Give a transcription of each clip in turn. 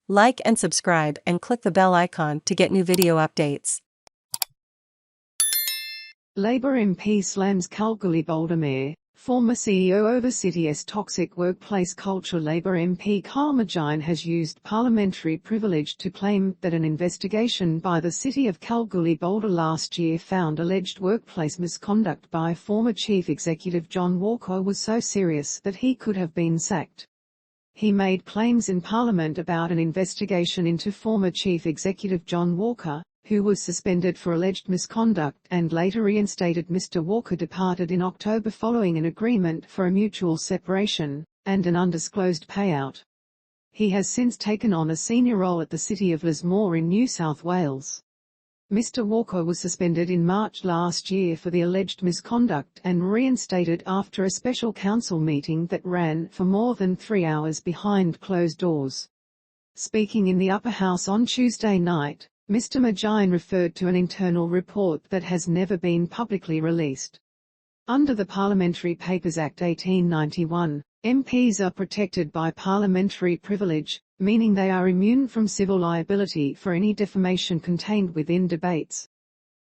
Like and subscribe and click the bell icon to get new video updates. Labor MP slams Kalgoorlie Boulder Mayor, former CEO over city's toxic workplace culture. Labor MP Kyle McGinn has used parliamentary privilege to claim that an investigation by the City of Kalgoorlie Boulder last year found alleged workplace misconduct by former Chief Executive John Walker was so serious that he could have been sacked. He made claims in Parliament about an investigation into former Chief Executive John Walker, who was suspended for alleged misconduct and later reinstated. Mr Walker departed in October following an agreement for a mutual separation and an undisclosed payout. He has since taken on a senior role at the City of Lismore in New South Wales. Mr Walker was suspended in March last year for the alleged misconduct and reinstated after a special council meeting that ran for more than 3 hours behind closed doors. Speaking in the Upper House on Tuesday night, Mr McGinn referred to an internal report that has never been publicly released. Under the Parliamentary Papers Act 1891, MPs are protected by parliamentary privilege, meaning they are immune from civil liability for any defamation contained within debates.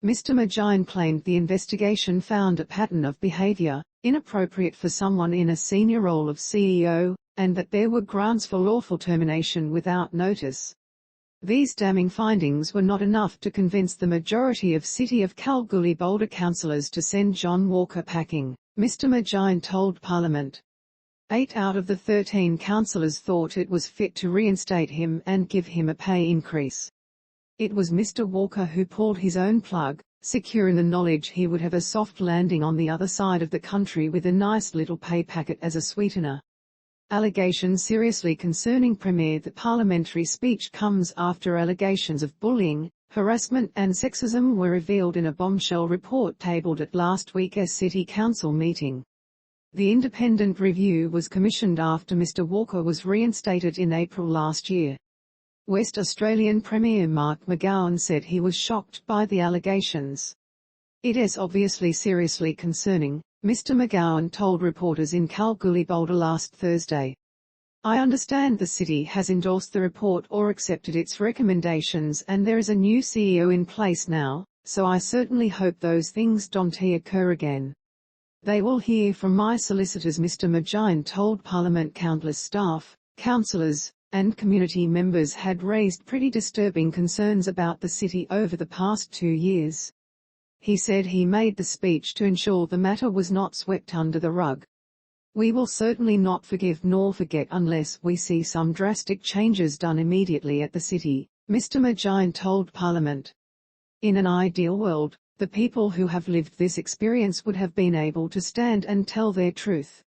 Mr McGinn claimed the investigation found a pattern of behaviour, inappropriate for someone in a senior role of CEO, and that there were grounds for lawful termination without notice. These damning findings were not enough to convince the majority of City of Kalgoorlie Boulder councillors to send John Walker packing, Mr McGinn told Parliament. 8 out of the 13 councillors thought it was fit to reinstate him and give him a pay increase. It was Mr Walker who pulled his own plug, secure in the knowledge he would have a soft landing on the other side of the country with a nice little pay packet as a sweetener. Allegations seriously concerning Premier. The parliamentary speech comes after allegations of bullying, harassment and sexism were revealed in a bombshell report tabled at last week's City Council meeting. The independent review was commissioned after Mr Walker was reinstated in April last year. West Australian Premier Mark McGowan said he was shocked by the allegations. It is obviously seriously concerning, Mr McGowan told reporters in Kalgoorlie Boulder last Thursday. I understand the city has endorsed the report or accepted its recommendations and there is a new CEO in place now, so I certainly hope those things don't occur again. They will hear from my solicitors. Mr McGinn told Parliament countless staff, councillors, and community members had raised pretty disturbing concerns about the city over the past 2 years. He said he made the speech to ensure the matter was not swept under the rug. We will certainly not forgive nor forget unless we see some drastic changes done immediately at the city, Mr McGinn told Parliament. In an ideal world, the people who have lived this experience would have been able to stand and tell their truth.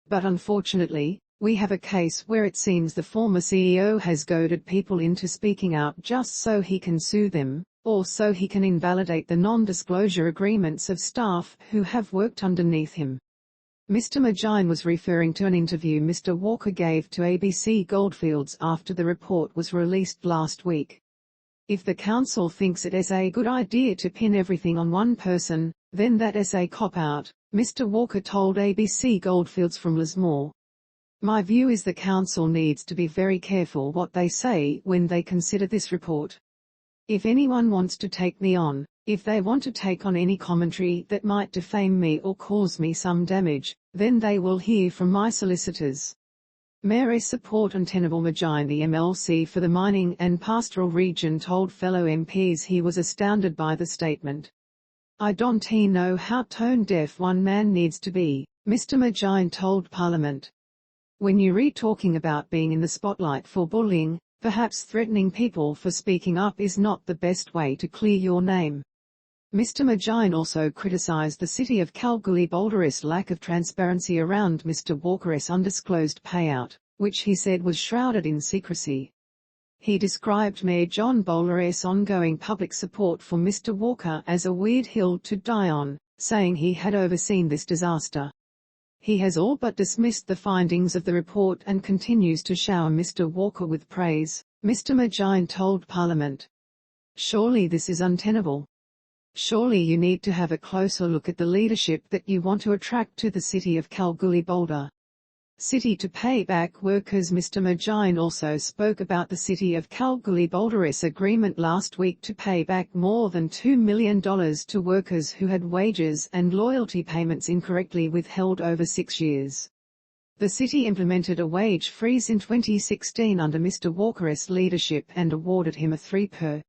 But unfortunately, we have a case where it seems the former CEO has goaded people into speaking out just so he can sue them, or so he can invalidate the non-disclosure agreements of staff who have worked underneath him. Mr McGinn was referring to an interview Mr Walker gave to ABC Goldfields after the report was released last week. If the council thinks it is a good idea to pin everything on one person, then that is a cop-out, Mr Walker told ABC Goldfields from Lismore. My view is the council needs to be very careful what they say when they consider this report. If anyone wants to take me on, if they want to take on any commentary that might defame me or cause me some damage, then they will hear from my solicitors. Mayor support untenable. McGinn The MLC for the Mining and Pastoral Region told fellow MPs he was astounded by the statement. I don't know how tone-deaf one man needs to be, Mr McGinn told Parliament. When you read talking about being in the spotlight for bullying, perhaps threatening people for speaking up is not the best way to clear your name. Mr McGinn also criticised the City of Kalgoorlie Boulder's lack of transparency around Mr Walker's undisclosed payout, which he said was shrouded in secrecy. He described Mayor John Boulder's ongoing public support for Mr Walker as a weird hill to die on, saying he had overseen this disaster. He has all but dismissed the findings of the report and continues to shower Mr Walker with praise, Mr McGinn told Parliament. Surely this is untenable. Surely you need to have a closer look at the leadership that you want to attract to the City of Kalgoorlie Boulder. City to pay back workers. Mr McGinn also spoke about the City of Kalgoorlie Boulder's agreement last week to pay back more than $2 million to workers who had wages and loyalty payments incorrectly withheld over 6 years. The city implemented a wage freeze in 2016 under Mr Walker's leadership and awarded him a 3 per